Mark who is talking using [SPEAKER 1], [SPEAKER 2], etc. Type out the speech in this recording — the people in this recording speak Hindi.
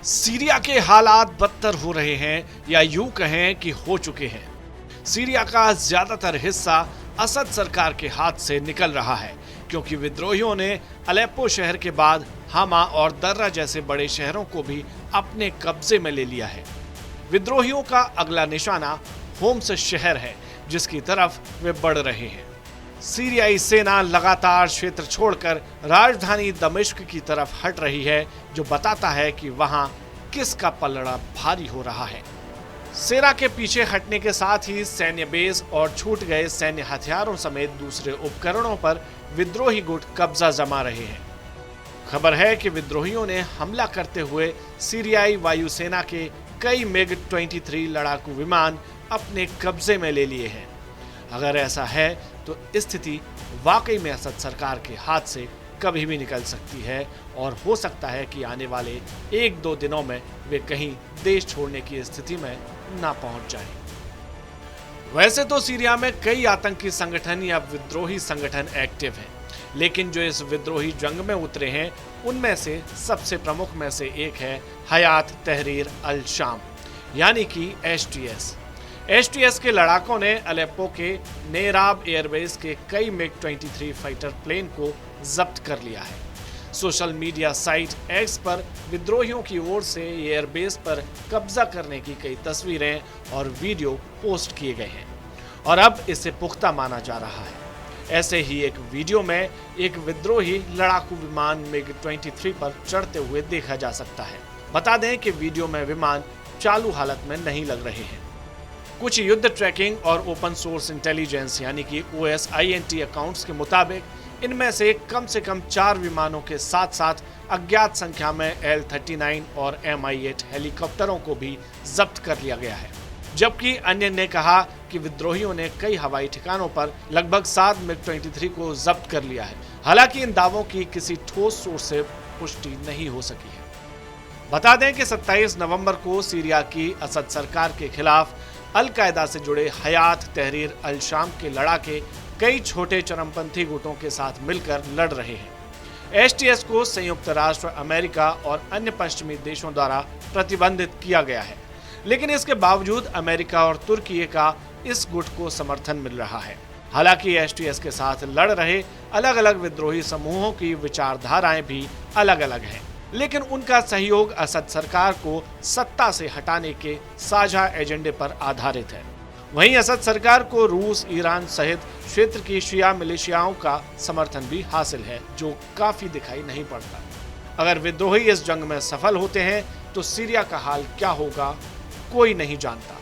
[SPEAKER 1] सीरिया के हालात बदतर हो रहे हैं या यूं कहें कि हो चुके हैं। सीरिया का ज्यादातर हिस्सा असद सरकार के हाथ से निकल रहा है क्योंकि विद्रोहियों ने अलेप्पो शहर के बाद हामा और दर्रा जैसे बड़े शहरों को भी अपने कब्जे में ले लिया है। विद्रोहियों का अगला निशाना होम्स शहर है जिसकी तरफ वे बढ़ रहे हैं। सीरियाई सेना लगातार क्षेत्र छोड़कर राजधानी दमिश्क की तरफ हट रही है, जो बताता है कि वहां किसका पलड़ा भारी हो रहा है। सेना के पीछे हटने के साथ ही सैन्य बेस और छूट गए सैन्य हथियारों समेत दूसरे उपकरणों पर विद्रोही गुट कब्जा जमा रहे हैं। खबर है कि विद्रोहियों ने हमला करते हुए सीरियाई वायुसेना के कई MiG-23 लड़ाकू विमान अपने कब्जे में ले लिए हैं। अगर ऐसा है तो स्थिति वाकई में असद सरकार के हाथ से कभी भी निकल सकती है और हो सकता है कि आने वाले 1-2 दिनों में वे कहीं देश छोड़ने की स्थिति में ना पहुंच जाएं। वैसे तो सीरिया में कई आतंकी संगठन या विद्रोही संगठन एक्टिव हैं, लेकिन जो इस विद्रोही जंग में उतरे हैं उनमें से सबसे प्रमुख में से एक है हयात तहरीर अल शाम यानी कि HTS। HTS के लड़ाकों ने अलेप्पो के नेराब एयरबेस के कई MiG-23 फाइटर प्लेन को जब्त कर लिया है। सोशल मीडिया साइट एक्स पर विद्रोहियों की ओर से एयरबेस पर कब्जा करने की कई तस्वीरें और वीडियो पोस्ट किए गए हैं और अब इसे पुख्ता माना जा रहा है। ऐसे ही एक वीडियो में एक विद्रोही लड़ाकू विमान MiG-23 पर चढ़ते हुए देखा जा सकता है। बता दें कि वीडियो में विमान चालू हालत में नहीं लग रहे हैं। कुछ युद्ध ट्रैकिंग और ओपन सोर्स इंटेलिजेंस यानी कि OSINT अकाउंट्स के मुताबिक इनमें से कम 4 विमानों के साथ साथ अज्ञात संख्या में L-39 और Mi-8 हेलीकॉप्टरों को भी जब्त कर लिया गया है, जबकि अन्य ने कहा कि विद्रोहियों ने कई हवाई ठिकानों पर लगभग 7 MiG-23 को जब्त कर लिया है। हालांकि इन दावों की किसी ठोस सोर्स से पुष्टि नहीं हो सकी है। बता दें कि 27 नवंबर को सीरिया की असद सरकार के खिलाफ अल-कायदा से जुड़े हयात तहरीर अल शाम के लड़ाके कई छोटे चरमपंथी गुटों के साथ मिलकर लड़ रहे हैं। HTS को संयुक्त राष्ट्र, अमेरिका और अन्य पश्चिमी देशों द्वारा प्रतिबंधित किया गया है, लेकिन इसके बावजूद अमेरिका और तुर्की का इस गुट को समर्थन मिल रहा है। हालांकि HTS के साथ लड़ रहे अलग अलग विद्रोही समूहों की विचारधाराएं भी अलग अलग हैं, लेकिन उनका सहयोग असद सरकार को सत्ता से हटाने के साझा एजेंडे पर आधारित है। वहीं असद सरकार को रूस, ईरान सहित क्षेत्र की शिया मिलिशियाओं का समर्थन भी हासिल है, जो काफी दिखाई नहीं पड़ता। अगर विद्रोही इस जंग में सफल होते हैं तो सीरिया का हाल क्या होगा कोई नहीं जानता।